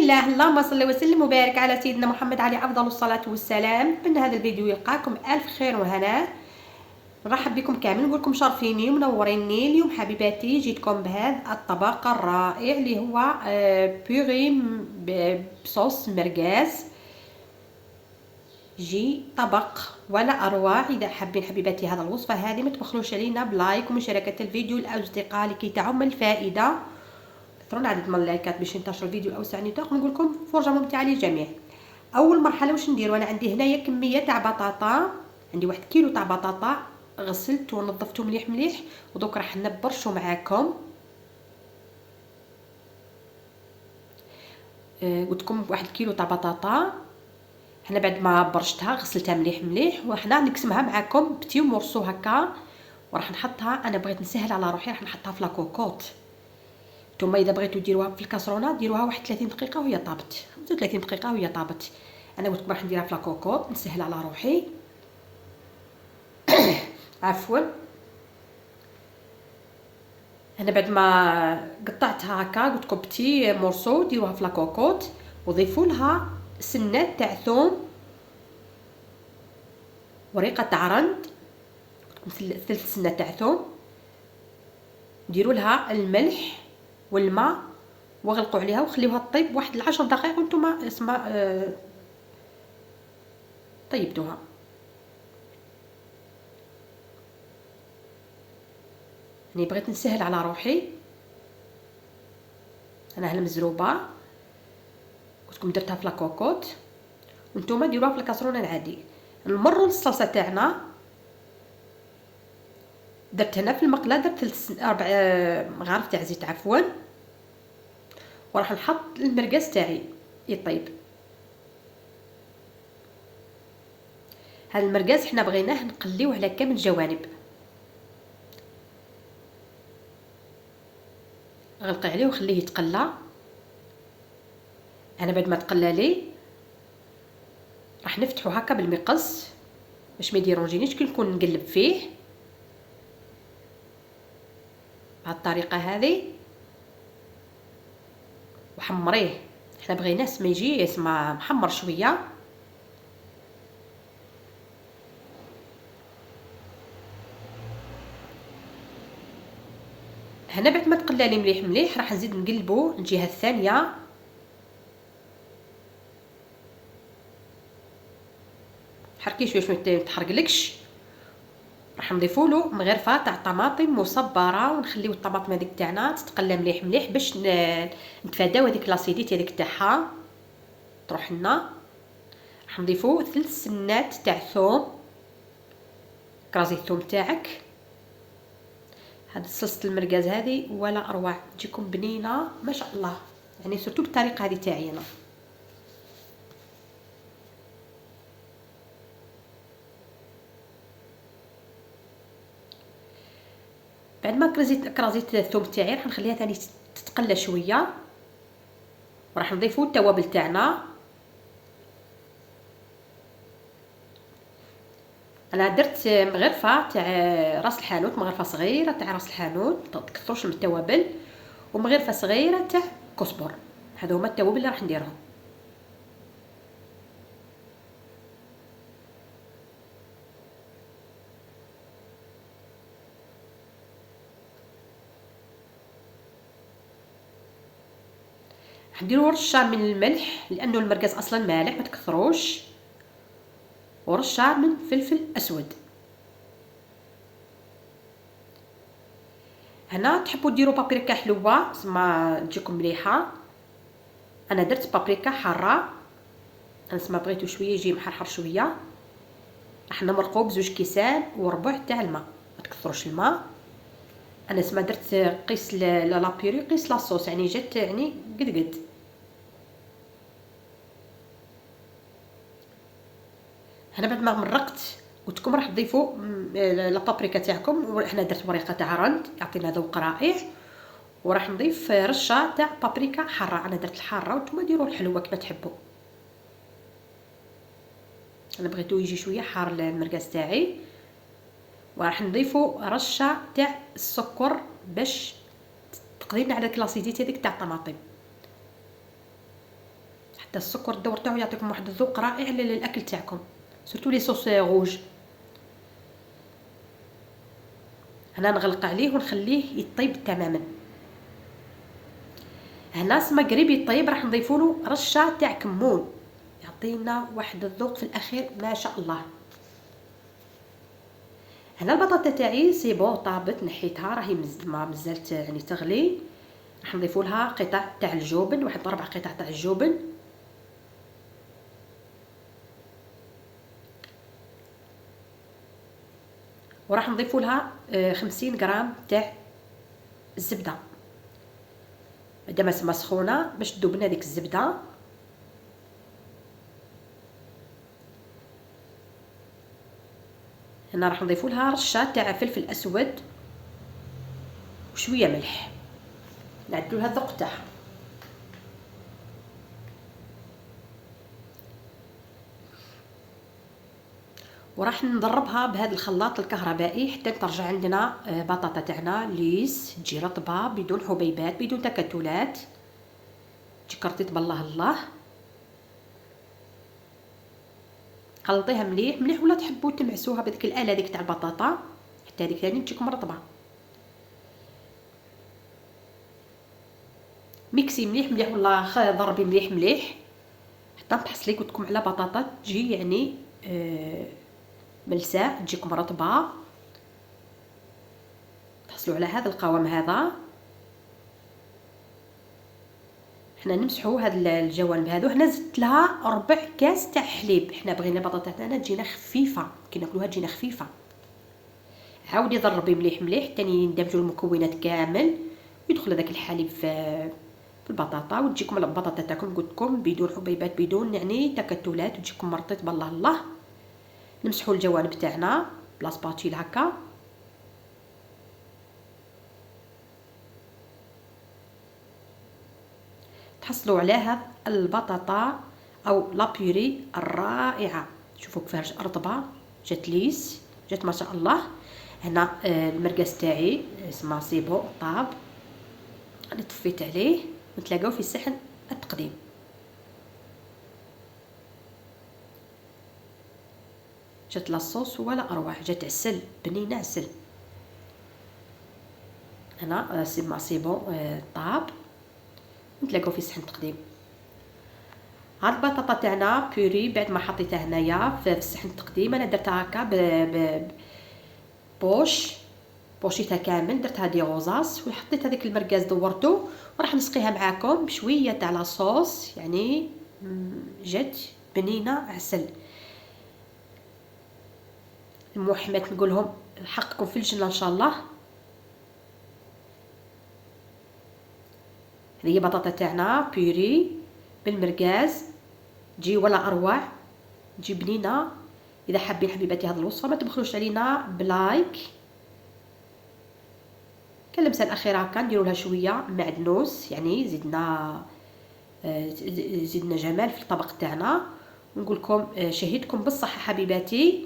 الله، اللهم صل وسلم وبارك على سيدنا محمد عليه افضل الصلاه والسلام. نتمنى هذا الفيديو يلقاكم الف خير وهناء. نرحب بكم كامل، نقول لكم شرفيني ومنوريني. اليوم حبيباتي جيتكم بهذا الطبق الرائع اللي هو بيغي بصوص مرقاز. جي طبق ولا اروع. اذا حابين حبيباتي هذا الوصفه هذه ما تبخلوش علينا بلايك ومشاركه الفيديو لاصدقاء لكي تعم الفائده. كثروا عدد من اللايكات باش ينتشر الفيديو الاوسع نطاق. نقول لكم فرجه ممتعه للجميع. اول مرحله واش نديروا؟ انا عندي هنايا كميه تاع بطاطا، عندي 1 كيلو تاع بطاطا غسلت ونظفته مليح مليح، ودوك راح نبرشو معاكم. قلت لكم 1 كيلو تاع بطاطا. حنا بعد ما برشتها غسلتها مليح مليح وحنا نقسمها معاكم بتي مورسو هكا، وراح نحطها. انا بغيت نسهل على روحي، راح نحطها في لاكوكوط. نتوما اذا بغيتو ديروها في الكاسرونه ديروها واحد 30 دقيقه وهي طابت، 35 دقيقه وهي طابت. انا قلت لكم راح نديرها في لاكوكوط نسهل على روحي. عفوا. انا بعد ما قطعتها هكا قلت لكم بتي مورسو ديروها في لاكوكوط، وضيفوا لها سنات تاع ثوم، وريقه تاع رند، ثلث سنه تاع ثوم. ديروا لها الملح والماء وغلقوا عليها وخليوها تطيب واحد 10 دقائق وانتم طيبتوها. يعني بغيت نسهل على روحي. انا هالمزروبه قلت لكم درتها في لاكوكوط، وانتم ديروها في الكاسرونه العادي. نمروا للصلصه تاعنا. درت هنا في المقله درت 4 مغارف تاع زيت عفوا، وراح نحط المرقاز تاعي يطيب. هذا المرقاز حنا بغيناه نقليوه على كامل الجوانب. غلقي عليه وخليه يتقلى. انا بعد ما تقلى لي راح نفتحو هكا بالمقص باش ما يديرونجينيش كي نكون نقلب فيه بهذه الطريقه هذه. وحمريه، حنا بغيناه ما يجي يسمى محمر شويه. هنا بعد ما تقلى لي مليح مليح راح نزيد نقلبو الجهه الثانيه. حركي شويه شويه ما تحرقلكش. راح نضيفوا له مغرفه تاع طماطم مصبره، ونخليو الطماطم هذيك تاعنا تتقلى مليح مليح باش نتفاداو هذيك لاسيديتي هذيك تاعها تروح لنا. راح نضيفوا 3 سنات تاع ثوم، كرازي الثوم تاعك. هاد صلصه المرقاز هذه ولا اروع، تجيكم بنينه ما شاء الله، يعني سورتو بالطريقه هذه تاعي انا. بعد ما كرازيت الثوم تاعي راح نخليها ثاني تتقلى شويه، وراح نضيفوا التوابل تاعنا. انا درت مغرفه تاع راس الحانوت، مغرفه صغيره تاع راس الحانوت، ما تكثروش من التوابل، ومغرفه صغيره تاع كزبر. هذو هما التوابل اللي راح نديرهم. نديروا رشه من الملح لانه المرقاز اصلا مالح ما تكثروش، ورشه من فلفل اسود. هنا تحبوا ديروا بابريكا حلوه سما تجيكم مليحه. انا درت بابريكا حاره، انا سما بغيتو شويه يجي محرحر شويه. راح نمرقو بزوج كيسان وربع تاع الماء، ما تكثروش الماء. انا سما درت قيس لابيري قيس لاصوص، يعني جات يعني قد قد. هنا بعد ما مرقت قلت لكم راح تضيفوا البابريكا تاعكم، وحنا درت ورقه تاع رند يعطينا ذوق رائع. وراح نضيف رشه تاع بابريكا حاره، انا درت الحاره وانتم ديروا الحلوه كما تحبوا. انا بغيتو يجي شويه حار المرقاز تاعي. وراح نضيفوا رشه تاع السكر باش تقضي لنا على الكلاسيتي هذيك تاع الطماطم. حتى السكر الدور تاعو يعطيكم واحد الذوق رائع للاكل تاعكم، سورتو لي صوص روج. هنا نغلق عليه ونخليه يطيب تماما. هنا سما قريب يطيب راح نضيفوا له رشه تاع كمون، يعطينا واحد الذوق في الاخير ما شاء الله. هنا البطاطا تاعي سي بون طابت، نحيتها راهي ما مازالت يعني تغلي. راح نضيفوا لها قطع تاع الجبن، واحد 4 قطع تاع الجبن، وراح نضيفوا لها 50 غرام تاع الزبده مادام سخونه باش تذوب لنا ديك الزبده. هنا راح نضيفوا لها رشه تاع فلفل اسود وشويه ملح، نعدلوا لها الذوق تاعها. وراح نضربها بهذا الخلاط الكهربائي حتى ترجع عندنا بطاطا تاعنا ليس، تجي رطبه بدون حبيبات بدون تكتلات، تجي كرطيط بالله الله. خلطيها مليح مليح، ولا تحبوا تمعسوها بهذيك الاله ديك تاع البطاطا حتى هذيك ثاني تجيكم رطبه. ميكسي مليح مليح والله، ضربي مليح مليح حتى تحصلي قلت لكم على بطاطا تجي يعني ملساء، تجيكم رطبه. تحصلوا على هذا القوام هذا. حنا نمسحوا هاد الجوانب هادو. هنا زدت لها ربع كاس تاع حليب، حنا بغينا البطاطا تاعنا تجينا خفيفه كي ناكلوها تجينا خفيفه. عاودي ضربي مليح مليح حتى يندمجوا المكونات كامل ويدخل هذاك الحليب في البطاطا، وتجيكم البطاطا تاعكم قلت لكم بدون حبيبات بدون يعني تكتلات، وتجيكم مرطيط بالله الله. نمسحوا الجوانب تاعنا بلا سباتيل هكا. تحصلوا على هذا البطاطا او لابيوري الرائعه. شوفوا كيفاش رطبه جات ليس، جات ما شاء الله. هنا المرقاس تاعي اسمه سيبو طاب، انا طفيت عليه ونتلاقاو في صحن التقديم. جات لاصوص ولا اروع، جات عسل بنينه عسل. هنا سيبو طاب، نتلاقاو في صحن التقديم. هاد البطاطا تاعنا بوري بعد ما حطيتها هنايا في صحن التقديم انا درتها هكا بوشيتها كامل، درتها دي غوزاس وحطيت هذيك المرقاز دورته، وراح نسقيها معاكم بشويه تاع لاصوص يعني جات بنينه عسل. المحمات نقولهم حقكم في الجنه ان شاء الله. هذه بطاطا تاعنا بوري بالمرقاز، تجي ولا اروع، تجي بنينه. اذا حابين حبيباتي هذه الوصفه ما تبخلوش علينا بلايك. كاللمسه الاخيره هكا نديروا لها شويه معدنوس، يعني زدنا جمال في الطبق تاعنا. ونقول لكم شهيتكم بالصحه حبيباتي.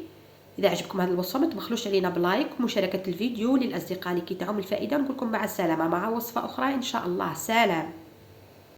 اذا عجبكم هذه الوصفه ما تبخلوش علينا بلايك ومشاركه الفيديو للاصدقاء اللي كي تعم الفائده. نقول لكم مع السلامه مع وصفه اخرى ان شاء الله. سلام.